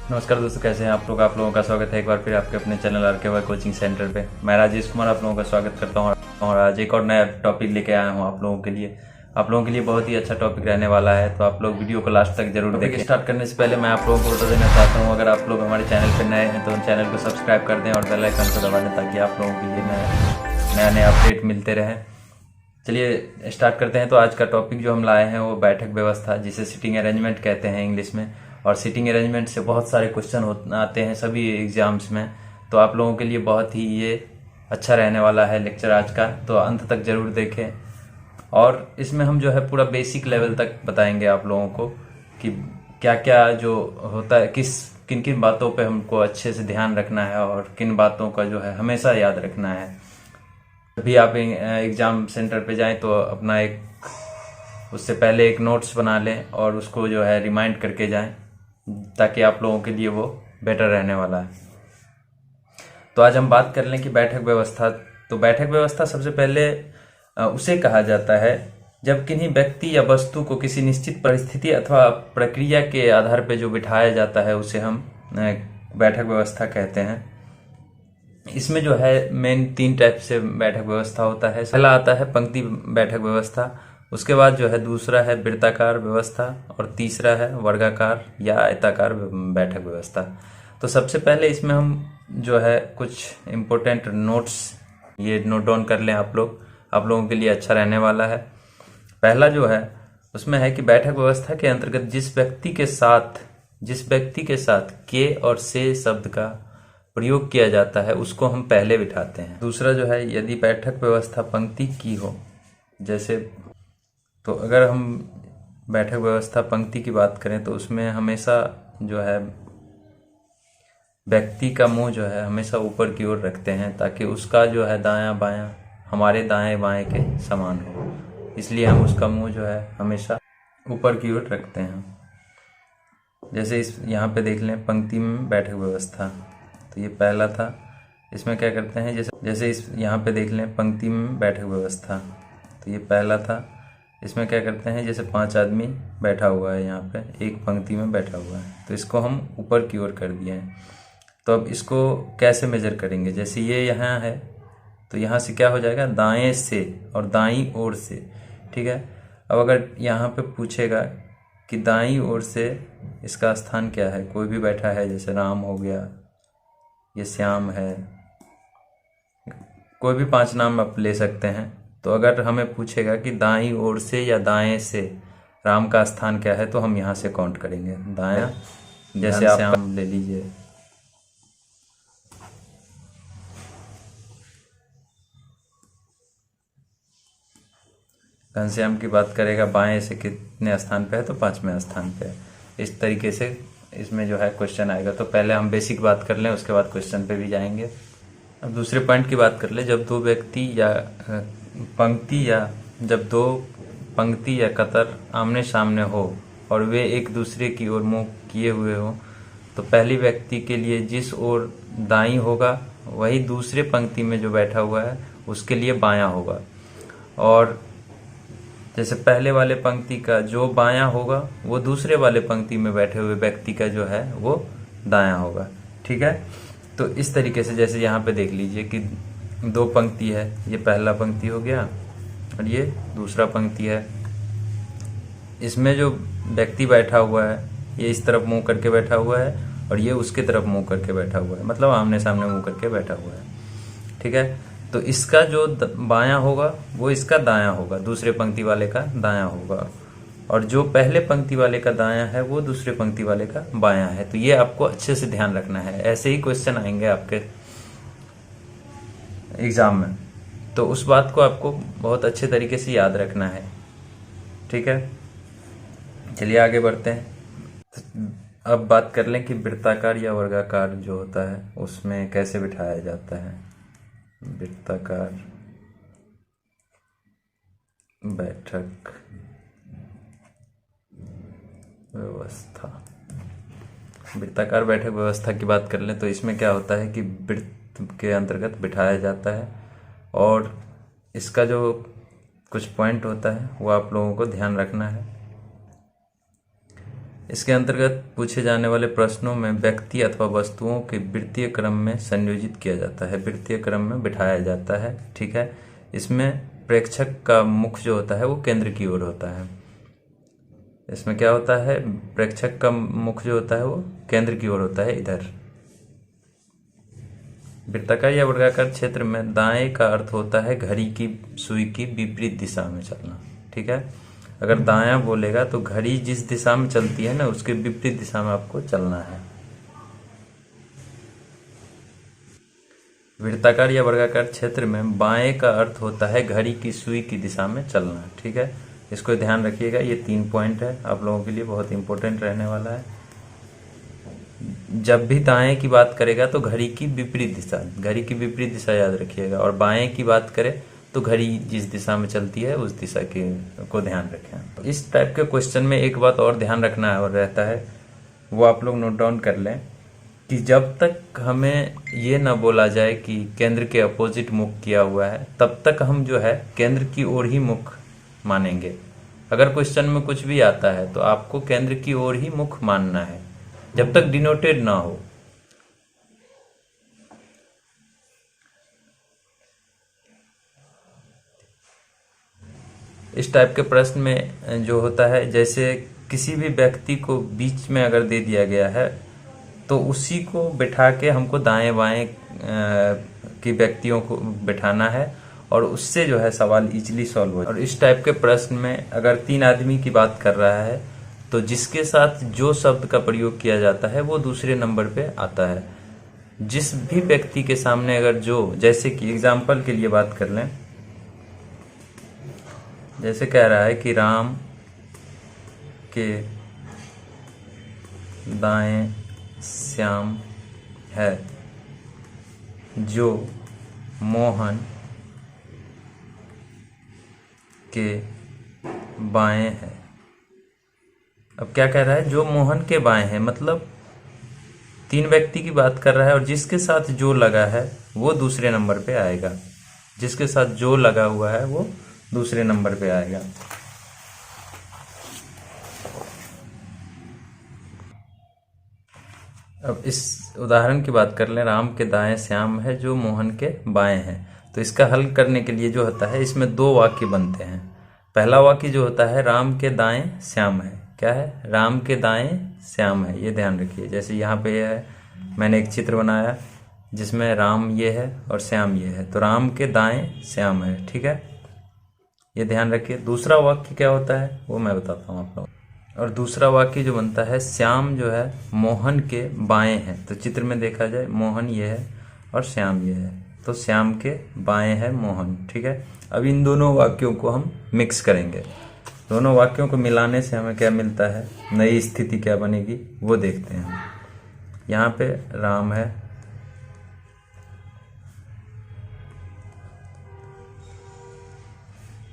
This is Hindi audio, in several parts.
नमस्कार दोस्तों, कैसे हैं आप लोग। आप लोगों का स्वागत है एक बार फिर आपके अपने चैनल RKY कोचिंग सेंटर पे। मैं राजेश कुमार आप लोगों का स्वागत करता हूं और आज एक और नया टॉपिक लेके आया हूं आप लोगों के लिए। आप लोगों के लिए बहुत ही अच्छा टॉपिक रहने वाला है, तो आप लोग वीडियो को लास्ट तक जरूर देखें। स्टार्ट करने से पहले मैं आप लोगों को बता देना चाहता हूँ, अगर आप लोग हमारे चैनल पर नए हैं तो चैनल को सब्सक्राइब कर दें और बेल आइकन को दबा दें ताकि आप लोगों के लिए नया नया अपडेट मिलते रहे। चलिए स्टार्ट करते हैं। तो आज का टॉपिक जो हम लाए हैं वो बैठक व्यवस्था, जिसे सिटिंग अरेंजमेंट कहते हैं इंग्लिश में। और सिटिंग अरेंजमेंट से बहुत सारे क्वेश्चन आते हैं सभी एग्जाम्स में, तो आप लोगों के लिए बहुत ही ये अच्छा रहने वाला है लेक्चर आज का, तो अंत तक जरूर देखें। और इसमें हम जो है पूरा बेसिक लेवल तक बताएंगे आप लोगों को कि क्या क्या जो होता है, किन किन बातों पे हमको अच्छे से ध्यान रखना है और किन बातों का जो है हमेशा याद रखना है। भी आप एग्जाम सेंटर पे जाएं तो अपना उससे पहले एक नोट्स बना लें और उसको जो है रिमाइंड करके जाएं, ताकि आप लोगों के लिए वो बेटर रहने वाला है। तो आज हम बात कर लें कि बैठक व्यवस्था। तो बैठक व्यवस्था सबसे पहले उसे कहा जाता है जब किन्हीं व्यक्ति या वस्तु को किसी निश्चित परिस्थिति अथवा प्रक्रिया के आधार पर जो बिठाया जाता है उसे हम बैठक व्यवस्था कहते हैं। इसमें जो है मेन 3 टाइप से बैठक व्यवस्था होता है। पहला आता है पंक्ति बैठक व्यवस्था, उसके बाद जो है दूसरा है वृत्ताकार व्यवस्था और तीसरा है वर्गाकार या आयताकार बैठक व्यवस्था। तो सबसे पहले इसमें हम जो है कुछ इम्पोर्टेंट नोट्स ये नोट डाउन कर लें आप लोगों के लिए अच्छा रहने वाला है। पहला जो है उसमें है कि बैठक व्यवस्था के अंतर्गत जिस व्यक्ति के साथ के और से शब्द का प्रयोग किया जाता है उसको हम पहले बिठाते हैं। दूसरा जो है यदि बैठक व्यवस्था पंक्ति की हो, जैसे तो अगर हम बैठक व्यवस्था पंक्ति की बात करें तो उसमें हमेशा जो है व्यक्ति का मुंह जो है हमेशा ऊपर की ओर रखते हैं, ताकि उसका जो है दायां बायां हमारे दाएं बाएं के समान हो, इसलिए हम उसका मुंह जो है हमेशा ऊपर की ओर रखते हैं। जैसे यहाँ पे देख लें पंक्ति में बैठक व्यवस्था, तो ये पहला था। इसमें क्या करते हैं, जैसे यहाँ पे देख लें पंक्ति में बैठक व्यवस्था, तो ये पहला था। इसमें क्या करते हैं, जैसे 5 आदमी बैठा हुआ है यहाँ पे एक पंक्ति में बैठा हुआ है, तो इसको हम ऊपर की ओर कर दिए हैं। तो अब इसको कैसे मेजर करेंगे, जैसे ये यहाँ है तो यहाँ से क्या हो जाएगा, दाएं से और दाईं ओर से। ठीक है, अब अगर यहाँ पे पूछेगा कि दाईं ओर से इसका स्थान क्या है, कोई भी बैठा है, जैसे राम हो गया, ये श्याम है, कोई भी 5 नाम आप ले सकते हैं। तो अगर हमें पूछेगा कि दाईं ओर से या दाएं से राम का स्थान क्या है, तो हम यहाँ से काउंट करेंगे दायां। जैसे आप श्याम ले लीजिए, घनश्याम की बात करेगा बाएं से कितने स्थान पे है, तो 5वें स्थान पे है। इस तरीके से इसमें जो है क्वेश्चन आएगा। तो पहले हम बेसिक बात कर लें, उसके बाद क्वेश्चन पे भी जाएंगे। अब दूसरे पॉइंट की बात कर ले, जब दो पंक्ति या कतर आमने सामने हो और वे एक दूसरे की ओर मुंह किए हुए हो, तो पहली व्यक्ति के लिए जिस ओर दाईं होगा वही दूसरे पंक्ति में जो बैठा हुआ है उसके लिए बायां होगा, और जैसे पहले वाले पंक्ति का जो बायां होगा वो दूसरे वाले पंक्ति में बैठे हुए व्यक्ति का जो है वो दायां होगा। ठीक है, तो इस तरीके से जैसे यहाँ पे देख लीजिए कि 2 पंक्ति है, ये पहला पंक्ति हो गया और ये दूसरा पंक्ति है। इसमें जो व्यक्ति बैठा हुआ है ये इस तरफ मुंह करके बैठा हुआ है और ये उसके तरफ मुंह करके बैठा हुआ है, मतलब आमने सामने मुंह करके बैठा हुआ है। ठीक है, तो इसका जो बायां होगा वो इसका दायां होगा, दूसरे पंक्ति वाले का दायां होगा, और जो पहले पंक्ति वाले का दायां है वो दूसरे पंक्ति वाले का बायां है। तो ये आपको अच्छे से ध्यान रखना है, ऐसे ही क्वेश्चन आएंगे आपके एग्जाम में, तो उस बात को आपको बहुत अच्छे तरीके से याद रखना है। ठीक है, चलिए आगे बढ़ते हैं। अब बात कर लें कि वृत्ताकार या वर्गाकार जो होता है उसमें कैसे बिठाया जाता है। वृत्ताकार बैठक व्यवस्था, वृत्ताकार बैठक व्यवस्था की बात कर लें तो इसमें क्या होता है कि वृत्त के अंतर्गत बिठाया जाता है, और इसका जो कुछ पॉइंट होता है वो आप लोगों को ध्यान रखना है। इसके अंतर्गत पूछे जाने वाले प्रश्नों में व्यक्ति अथवा वस्तुओं के वृत्तीय क्रम में संयोजित किया जाता है, वृत्तीय क्रम में बिठाया जाता है। ठीक है, इसमें प्रेक्षक का मुख जो होता है वो केंद्र की ओर होता है। इसमें क्या होता है, प्रेक्षक का मुख जो होता है वो केंद्र की ओर होता है, इधर। वृत्ताकार या वर्गाकार क्षेत्र में दाएं का अर्थ होता है घड़ी की सुई की विपरीत दिशा में चलना। ठीक है, अगर दायां बोलेगा तो घड़ी जिस दिशा में चलती है ना उसके विपरीत दिशा में आपको चलना है। वृत्ताकार या वर्गाकार क्षेत्र में बाएं का अर्थ होता है घड़ी की सुई की दिशा में चलना। ठीक है, इसको ध्यान रखिएगा, ये 3 पॉइंट है आप लोगों के लिए बहुत इंपॉर्टेंट रहने वाला है। जब भी दाएं की बात करेगा तो घड़ी की विपरीत दिशा, घड़ी की विपरीत दिशा याद रखिएगा, और बाएं की बात करे तो घड़ी जिस दिशा में चलती है उस दिशा को ध्यान रखें। तो इस टाइप के क्वेश्चन में एक बात और ध्यान रखना है और रहता है, वो आप लोग नोट डाउन कर लें कि जब तक हमें ये ना बोला जाए कि केंद्र के अपोजिट मुख किया हुआ है तब तक हम जो है केंद्र की ओर ही मुख मानेंगे। अगर क्वेश्चन में कुछ भी आता है तो आपको केंद्र की ओर ही मुख मानना है जब तक डिनोटेड ना हो। इस टाइप के प्रश्न में जो होता है, जैसे किसी भी व्यक्ति को बीच में अगर दे दिया गया है तो उसी को बिठा के हमको दाएं बाएं की व्यक्तियों को बिठाना है और उससे जो है सवाल इजीली सॉल्व हो। और इस टाइप के प्रश्न में अगर 3 आदमी की बात कर रहा है तो जिसके साथ जो शब्द का प्रयोग किया जाता है वो दूसरे नंबर पे आता है। जिस भी व्यक्ति के सामने अगर जो, जैसे कि एग्जाम्पल के लिए बात कर लें, जैसे कह रहा है कि राम के दाएं श्याम है जो मोहन के बाएं है। अब क्या कह रहा है, जो मोहन के बाएं है, मतलब 3 व्यक्ति की बात कर रहा है और जिसके साथ जो लगा है वो दूसरे नंबर पे आएगा। जिसके साथ जो लगा हुआ है वो दूसरे नंबर पे आएगा। अब इस उदाहरण की बात कर लें, राम के दाएं श्याम है जो मोहन के बाएं है। तो इसका हल करने के लिए जो होता है, इसमें 2 वाक्य बनते हैं। पहला वाक्य जो होता है, राम के दाएं श्याम है। क्या है, राम के दाएं श्याम है, ये ध्यान रखिए। जैसे यहाँ पे है, मैंने एक चित्र बनाया जिसमें राम ये है और श्याम ये है, तो राम के दाएं श्याम है। ठीक है, ये ध्यान रखिए। दूसरा वाक्य क्या होता है वो मैं बताता हूँ आप लोग। और दूसरा वाक्य जो बनता है, श्याम जो है मोहन के बाएं है। तो चित्र में देखा जाए, मोहन ये है और श्याम ये है, तो श्याम के बाएं है मोहन। ठीक है, अब इन दोनों वाक्यों को हम मिक्स करेंगे। दोनों वाक्यों को मिलाने से हमें क्या मिलता है, नई स्थिति क्या बनेगी वो देखते हैं। यहाँ पे राम है,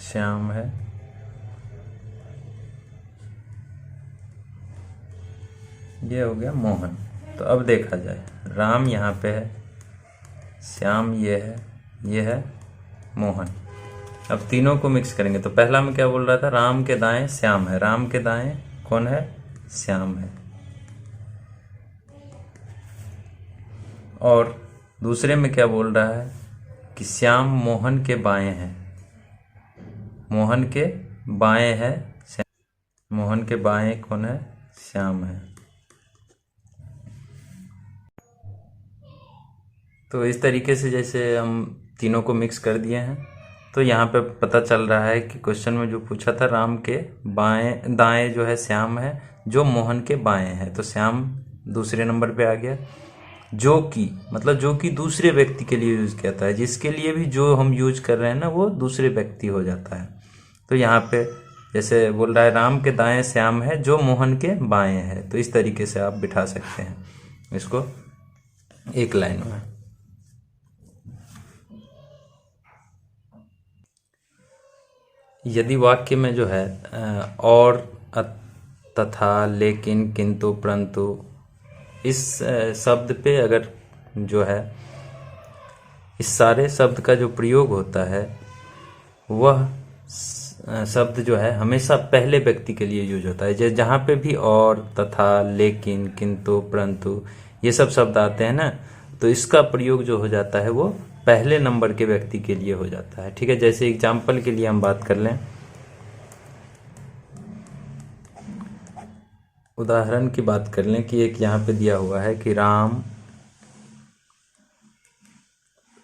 श्याम है, ये हो गया मोहन। तो अब देखा जाए, राम यहाँ पे है, श्याम ये है, ये है मोहन। अब तीनों को मिक्स करेंगे। तो पहला में क्या बोल रहा था, राम के दाएं श्याम है। राम के दाएं कौन है, श्याम है। और दूसरे में क्या बोल रहा है कि श्याम मोहन के बाएं है। मोहन के बाएं है श्याम, मोहन के बाएं कौन है, श्याम है। तो इस तरीके से जैसे हम तीनों को मिक्स कर दिए हैं, तो यहाँ पे पता चल रहा है कि क्वेश्चन में जो पूछा था, राम के बाएं दाएं जो है श्याम है जो मोहन के बाएं है, तो श्याम दूसरे नंबर पे आ गया। जो कि मतलब जो कि दूसरे व्यक्ति के लिए यूज किया था, जिसके लिए भी जो हम यूज कर रहे हैं ना वो दूसरे व्यक्ति हो जाता है। तो यहाँ पे जैसे बोल रहा है, राम के दाएं श्याम है जो मोहन के बाएं है, तो इस तरीके से आप बिठा सकते हैं इसको एक लाइन में। यदि वाक्य में जो है और, तथा, लेकिन, किंतु, परंतु, इस शब्द पे अगर जो है इस सारे शब्द का जो प्रयोग होता है वह शब्द जो है हमेशा पहले व्यक्ति के लिए यूज होता है। जहाँ पे भी और, तथा, लेकिन, किंतु, परंतु ये सब शब्द आते हैं ना, तो इसका प्रयोग जो हो जाता है वो पहले नंबर के व्यक्ति के लिए हो जाता है। ठीक है, जैसे एग्जाम्पल के लिए हम बात कर लें, उदाहरण की बात कर लें कि एक यहाँ पे दिया हुआ है कि राम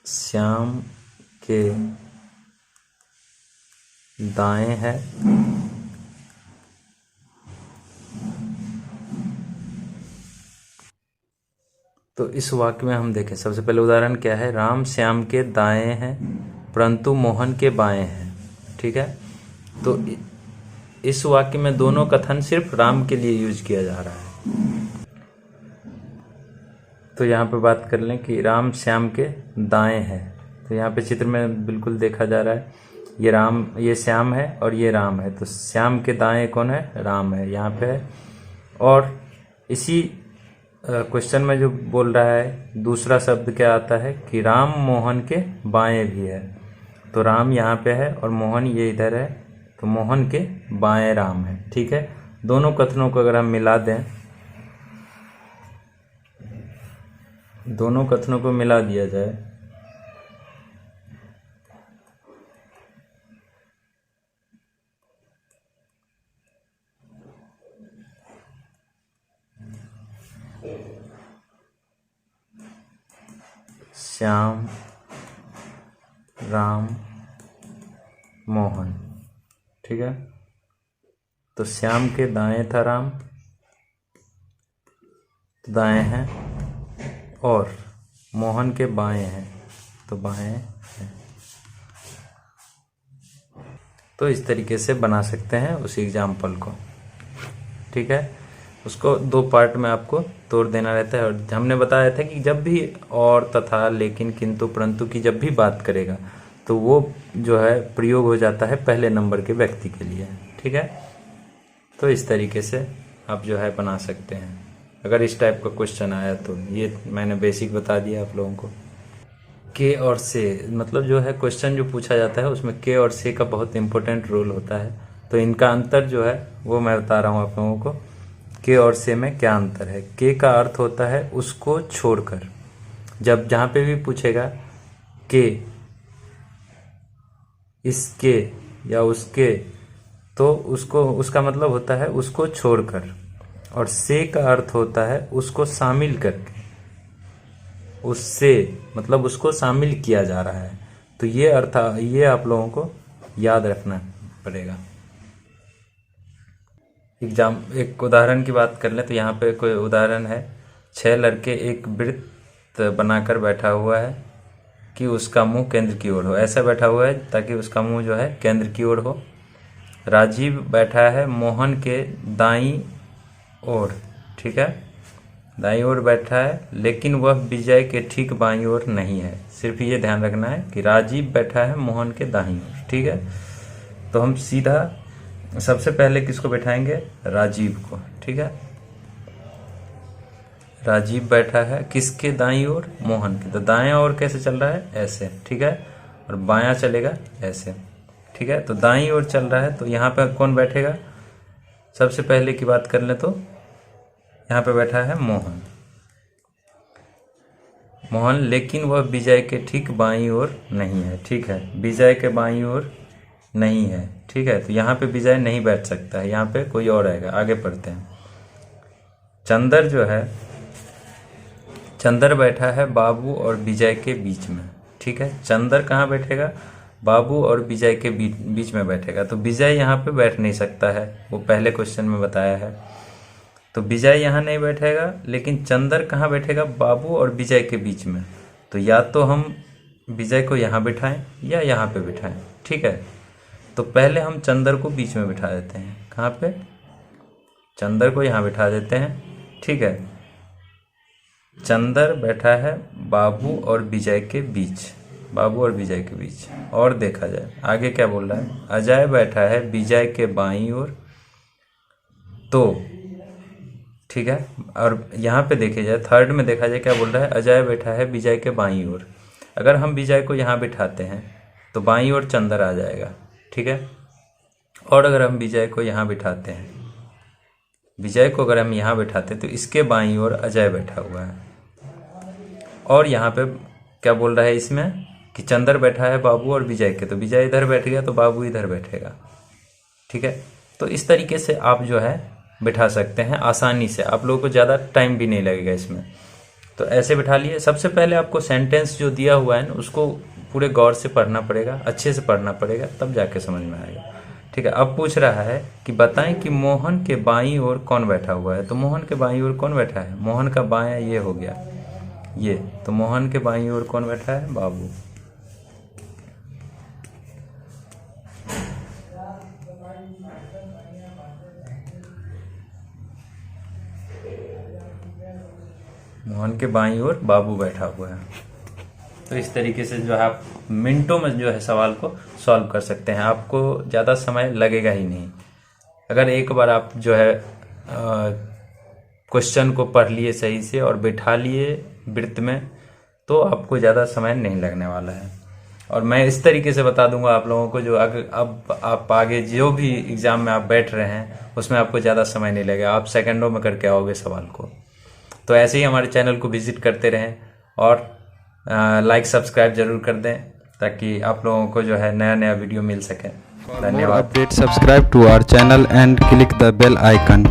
श्याम के दाएं है, तो इस वाक्य में हम देखें, सबसे पहले उदाहरण क्या है, राम श्याम के दाएं हैं परंतु मोहन के बाएं हैं। ठीक है, तो इस वाक्य में दोनों कथन सिर्फ राम के लिए यूज किया जा रहा है। तो यहाँ पे बात कर लें कि राम श्याम के दाएं है, तो यहाँ पे चित्र में बिल्कुल देखा जा रहा है, ये राम, ये श्याम है और ये राम है, तो श्याम के दाएं कौन है, राम है यहाँ पे है। और इसी क्वेश्चन में जो बोल रहा है दूसरा शब्द क्या आता है कि राम मोहन के बाएं भी है, तो राम यहाँ पे है और मोहन ये इधर है, तो मोहन के बाएं राम है। ठीक है, दोनों कथनों को अगर हम मिला दें, दोनों कथनों को मिला दिया जाए श्याम राम मोहन, ठीक है, तो श्याम के दाएं था राम, तो दाएं हैं, और मोहन के बाएं हैं तो बाएं हैं। तो इस तरीके से बना सकते हैं उस एग्जाम्पल को। ठीक है, उसको दो पार्ट में आपको तोड़ देना रहता है। और हमने बताया था कि जब भी और, तथा, लेकिन, किंतु, परंतु की जब भी बात करेगा तो वो जो है प्रयोग हो जाता है पहले नंबर के व्यक्ति के लिए। ठीक है, तो इस तरीके से आप जो है बना सकते हैं। अगर इस टाइप का क्वेश्चन आया तो ये मैंने बेसिक बता दिया आप लोगों को। के और से, मतलब जो है क्वेश्चन जो पूछा जाता है उसमें के और से का बहुत इंपॉर्टेंट रोल होता है, तो इनका अंतर जो है वो मैं बता रहा हूँ आप लोगों को। के और से में क्या अंतर है? के का अर्थ होता है उसको छोड़कर। जब जहाँ पे भी पूछेगा के, इसके या उसके, तो उसको, उसका मतलब होता है उसको छोड़कर। और से का अर्थ होता है उसको शामिल करके, उससे मतलब उसको शामिल किया जा रहा है। तो ये अर्थ, ये आप लोगों को याद रखना पड़ेगा। एक उदाहरण की बात कर लें तो यहाँ पे कोई उदाहरण है, 6 लड़के एक वृत्त बनाकर बैठा हुआ है कि उसका मुंह केंद्र की ओर हो। ऐसा बैठा हुआ है ताकि उसका मुंह जो है केंद्र की ओर हो। राजीव बैठा है मोहन के दाईं ओर, ठीक है, दाईं ओर बैठा है, लेकिन वह विजय के ठीक बाईं ओर नहीं है। सिर्फ ये ध्यान रखना है कि राजीव बैठा है मोहन के दाईं ओर। ठीक है, तो हम सीधा सबसे पहले किसको बैठाएंगे? राजीव को। ठीक है, राजीव बैठा है किसके दाईं ओर? मोहन के। तो दायां ओर कैसे चल रहा है? ऐसे। ठीक है, और बायां चलेगा ऐसे। ठीक है, तो दाईं ओर चल रहा है, तो यहाँ पे कौन बैठेगा? सबसे पहले की बात कर ले तो यहाँ पे बैठा है मोहन। मोहन, लेकिन वह विजय के ठीक बाईं ओर नहीं है। ठीक है, विजय के बाईं ओर नहीं है। ठीक है, तो यहाँ पे विजय नहीं बैठ सकता है, यहाँ पे कोई और आएगा। आगे पढ़ते हैं। चंदर जो है, चंदर बैठा है बाबू और विजय के बीच में। ठीक है, चंदर कहाँ बैठेगा? बाबू और विजय के बीच में बैठेगा। तो विजय यहाँ पे बैठ नहीं सकता है, वो पहले क्वेश्चन में बताया है। तो विजय यहाँ नहीं बैठेगा, लेकिन चंदर कहाँ बैठेगा? बाबू और विजय के बीच में। तो या तो हम विजय को यहाँ बिठाएं या यहाँ पे बिठाएं। ठीक है, तो पहले हम चंदर को बीच में बिठा देते हैं। कहाँ पे? चंदर को यहाँ बिठा देते हैं। ठीक है, चंदर बैठा है बाबू और विजय के बीच, बाबू और विजय के बीच। और देखा जाए आगे क्या बोल रहा है? अजय बैठा है विजय के बाईं ओर। तो ठीक है, और यहाँ पे देखे जाए, थर्ड में देखा जाए क्या बोल रहा है? अजय बैठा है विजय के बाईं ओर। अगर हम विजय को यहाँ बिठाते हैं तो बाईं ओर चंदर आ जाएगा। ठीक है, और अगर हम विजय को यहाँ बिठाते हैं, विजय को अगर हम यहाँ बिठाते हैं तो इसके बाईं ओर अजय बैठा हुआ है, और यहाँ पे क्या बोल रहा है इसमें कि चंदर बैठा है बाबू और विजय के, तो विजय इधर बैठ गया तो बाबू इधर बैठेगा। ठीक है, तो इस तरीके से आप जो है बिठा सकते हैं आसानी से, आप लोगों को ज़्यादा टाइम भी नहीं लगेगा इसमें। तो ऐसे बिठा लिए। सबसे पहले आपको सेंटेंस जो दिया हुआ है ना उसको पूरे गौर से पढ़ना पड़ेगा, अच्छे से पढ़ना पड़ेगा, तब जाके समझ में आएगा। ठीक है, अब पूछ रहा है कि बताएं कि मोहन के बाईं ओर कौन बैठा हुआ है। तो मोहन के बाईं ओर कौन बैठा है, मोहन का बायां ये हो गया ये, तो मोहन के बाईं ओर कौन बैठा है, बाबू। मोहन के बाईं ओर बाबू बैठा हुआ है। तो इस तरीके से जो है आप मिनटों में जो है सवाल को सॉल्व कर सकते हैं, आपको ज़्यादा समय लगेगा ही नहीं। अगर एक बार आप जो है क्वेश्चन को पढ़ लिए सही से और बिठा लिए वृत्त में, तो आपको ज़्यादा समय नहीं लगने वाला है। और मैं इस तरीके से बता दूंगा आप लोगों को, जो अब आप आगे जो भी एग्ज़ाम में आप बैठ रहे हैं उसमें आपको ज़्यादा समय नहीं लगेगा, आप सेकंडों में करके आओगे सवाल को। तो ऐसे ही हमारे चैनल को विजिट करते रहें और लाइक सब्सक्राइब जरूर कर दें, ताकि आप लोगों को जो है नया नया वीडियो मिल सके। धन्यवाद। Update subscribe to our channel and click the bell icon.